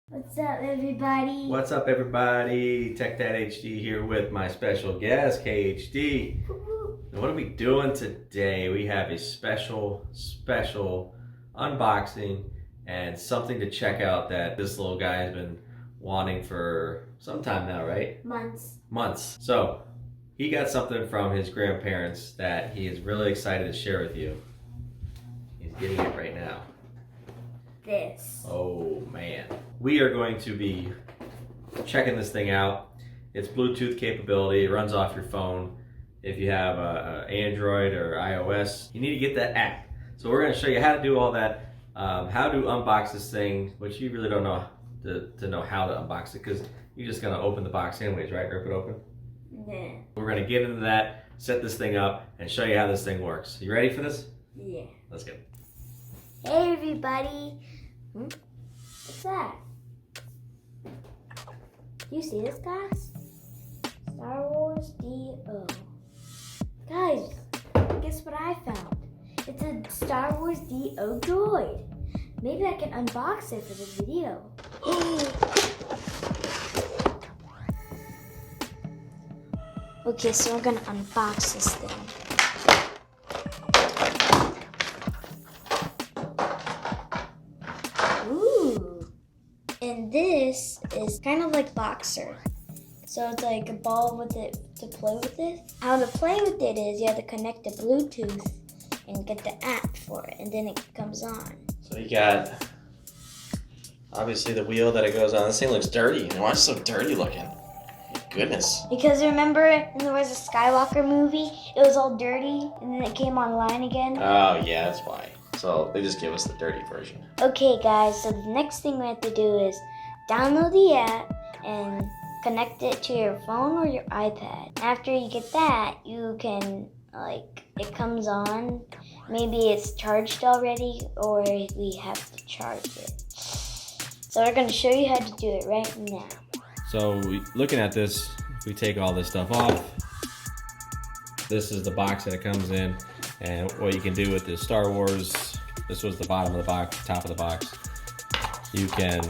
What's up, everybody? What's up, everybody? TechDadHD here with my special guest, KHD. And what are we doing today? We have a special unboxing and something to check out that this little guy has been wanting for some time now, right? Months. So he got something from his grandparents that he is really excited to share with you. He's getting it right now. This. Oh man. We are going to be checking this thing out. It's Bluetooth capability. It runs off your phone. If you have a Android or iOS, you need to get that app. So we're going to show you how to do all that, how to unbox this thing, which you really don't know to know how to unbox it because you're just going to open the box anyways, right? Rip it open? Yeah. We're going to get into that, set this thing up, and show you how this thing works. You ready for this? Yeah. Let's go. Hey, everybody. What's that? Do you see this, guys? Star Wars D-O. Guys, guess what I found? It's a Star Wars D-O Droid. Maybe I can unbox it for the video. Okay, so we're gonna unbox this thing. Ooh. And this is kind of like Boxer. So it's like a ball with it to play with it. How to play with it is you have to connect to Bluetooth and get the app for it, and then it comes on. So you got obviously the wheel that it goes on. This thing looks dirty. Why is it so dirty looking? My goodness. Because remember when there was a Skywalker movie, it was all dirty and then it came online again? Oh yeah, that's why. So they just give us the dirty version. Okay guys, so the next thing we have to do is download the app and connect it to your phone or your iPad. After you get that, you can, it comes on. Maybe it's charged already or we have to charge it. So we're going to show you how to do it right now. So looking at this, if we take all this stuff off, this is the box that it comes in. And what you can do with this Star Wars, this was the bottom of the box, top of the box. You can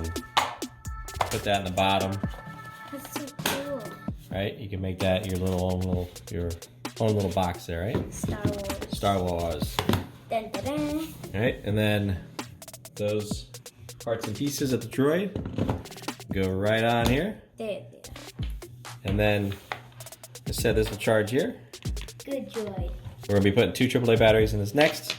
put that in the bottom. That's so cool. Right? You can make that your own little box there, right? Star Wars. Dun, dun, dun. Right? And then those parts and pieces of the droid go right on here. There. And then I said this will charge here. Good droid. We're going to be putting 2 AAA batteries in this next,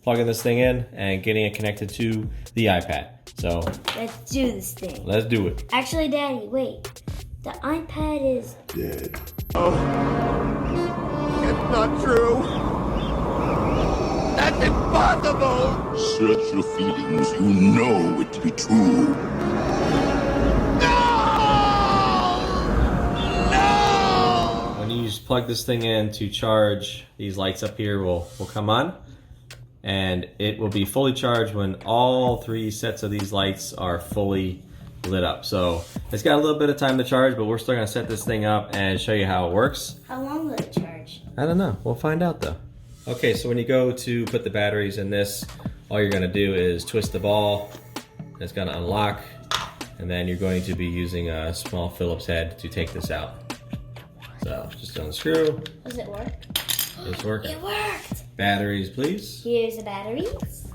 plugging this thing in, and getting it connected to the iPad. So Let's do this thing. let's do it. Actually, Daddy, wait. The iPad is Dead. Oh, it's not true. That's impossible. Search your feelings. You know it to be true. No! When you just plug this thing in to charge, these lights up here will come on. And it will be fully charged when all 3 sets of these lights are fully lit up. So it's got a little bit of time to charge, but we're still gonna set this thing up and show you how it works. How long will it charge? I don't know, we'll find out though. Okay, so when you go to put the batteries in this, all you're gonna do is twist the ball, it's gonna unlock, and then you're going to be using a small Phillips head to take this out. So just unscrew, Does it work? it's working. It worked! Batteries, please. Here's the batteries.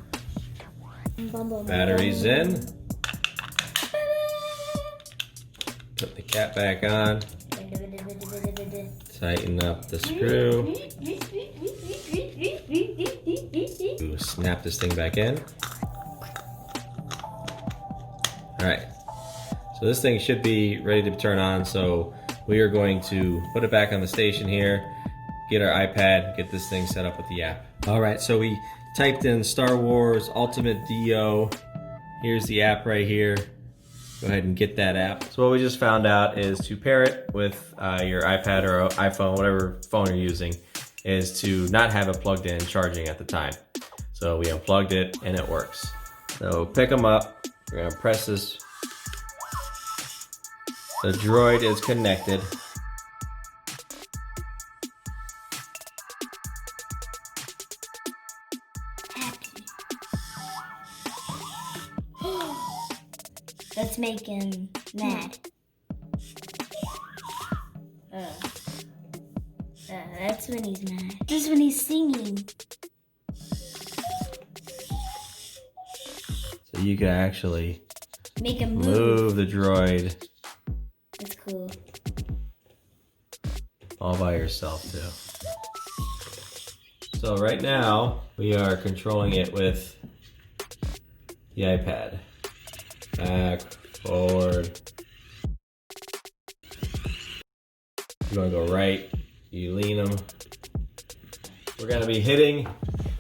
Batteries in. Put the cap back on. Tighten up the screw. Ooh, snap this thing back in. Alright. So this thing should be ready to turn on. So we are going to put it back on the station here. Get our iPad, get this thing set up with the app. Alright, so we typed in Star Wars Ultimate D-O. Here's the app right here. Go ahead and get that app. So what we just found out is to pair it with your iPad or iPhone, whatever phone you're using, is to not have it plugged in charging at the time. So we unplugged it and it works. So pick them up. We're gonna press this. The droid is connected. Let's make him mad. That's when he's mad. This is when he's singing. So you can actually Make him move. move the droid That's cool. all by yourself too. So right now we are controlling it with the iPad. Back, forward. You want to go right, you lean them. We're going to be hitting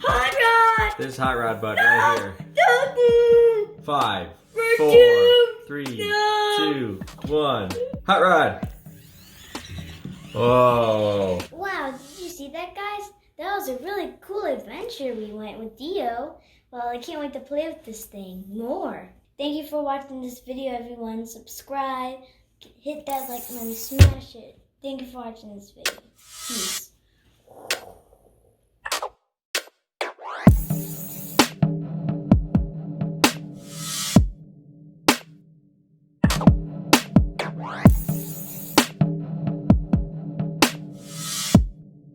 Hot rod! this hot rod button right here. Don't move! 5, We're 4, doomed. 3, No. 2, 1. Hot rod! Whoa! Wow, did you see that, guys? That was a really cool adventure we went with D-O. Well, I can't wait to play with this thing more. Thank you for watching this video, everyone. Subscribe, hit that like button, smash it. Thank you for watching this video. Peace.